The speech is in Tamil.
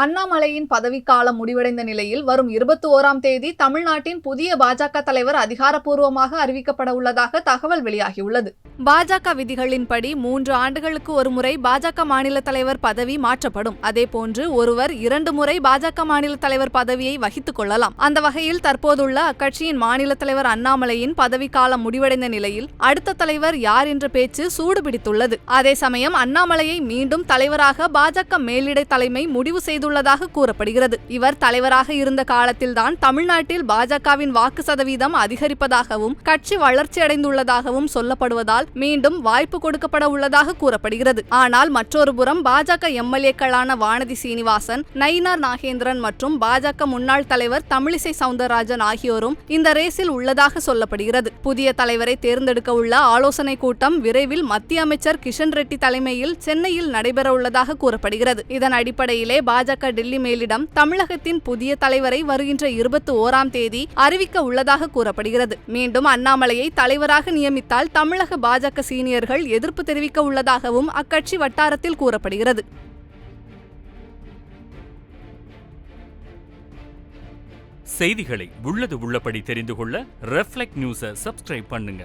அண்ணாமலையின் பதவிக்காலம் முடிவடைந்த நிலையில் வரும் 21ஆம் தேதி தமிழ்நாட்டின் புதிய பாஜக தலைவர் அதிகாரப்பூர்வமாக அறிவிக்கப்பட உள்ளதாக தகவல் வெளியாகியுள்ளது. பாஜக விதிகளின்படி 3 ஆண்டுகளுக்கு ஒருமுறை பாஜக மாநில தலைவர் பதவி மாற்றப்படும். அதேபோன்று ஒருவர் 2 முறை பாஜக மாநில தலைவர் பதவியை வகித்துக் கொள்ளலாம். அந்த வகையில் தற்போதுள்ள அக்கட்சியின் மாநில தலைவர் அண்ணாமலையின் பதவிக்காலம் முடிவடைந்த நிலையில் அடுத்த தலைவர் யார் என்ற பேச்சு சூடுபிடித்துள்ளது. அதே சமயம் அண்ணாமலையை மீண்டும் தலைவராக பாஜக மேலிடை தலைமை முடிவு செய்துள்ளதாக கூறப்படுகிறது. இவர் தலைவராக இருந்த காலத்தில்தான் தமிழ்நாட்டில் பாஜகவின் வாக்கு சதவீதம் அதிகரிப்பதாகவும் கட்சி வளர்ச்சியடைந்துள்ளதாகவும் சொல்லப்படுவதால் மீண்டும் வாய்ப்பு கொடுக்கப்பட உள்ளதாக கூறப்படுகிறது. ஆனால் மற்றொரு புறம் பாஜக எம்எல்ஏக்களான வானதி சீனிவாசன், நயினார் நாகேந்திரன் மற்றும் பாஜக முன்னாள் தலைவர் தமிழிசை சவுந்தரராஜன் ஆகியோரும் இந்த ரேஸில் உள்ளதாக சொல்லப்படுகிறது. புதிய தலைவரை தேர்ந்தெடுக்க உள்ள ஆலோசனை கூட்டம் விரைவில் மத்திய அமைச்சர் கிஷன் ரெட்டி தலைமையில் சென்னையில் நடைபெற உள்ளதாக கூறப்படுகிறது. இதன் அடிப்படையிலே பாஜக டெல்லி மேலிடம் தமிழகத்தின் புதிய தலைவரை வருகின்ற 21ஆம் தேதி அறிவிக்க உள்ளதாக கூறப்படுகிறது. மீண்டும் அண்ணாமலையை தலைவராக நியமித்தால் தமிழக பாஜக சீனியர்கள் எதிர்ப்பு தெரிவிக்க உள்ளதாகவும் அக்கட்சி வட்டாரத்தில் கூறப்படுகிறது. செய்திகளை உள்ளது உள்ளபடி தெரிந்து கொள்ள ரெஃப்ளெக்ட் நியூஸை சப்ஸ்கிரைப் பண்ணுங்க.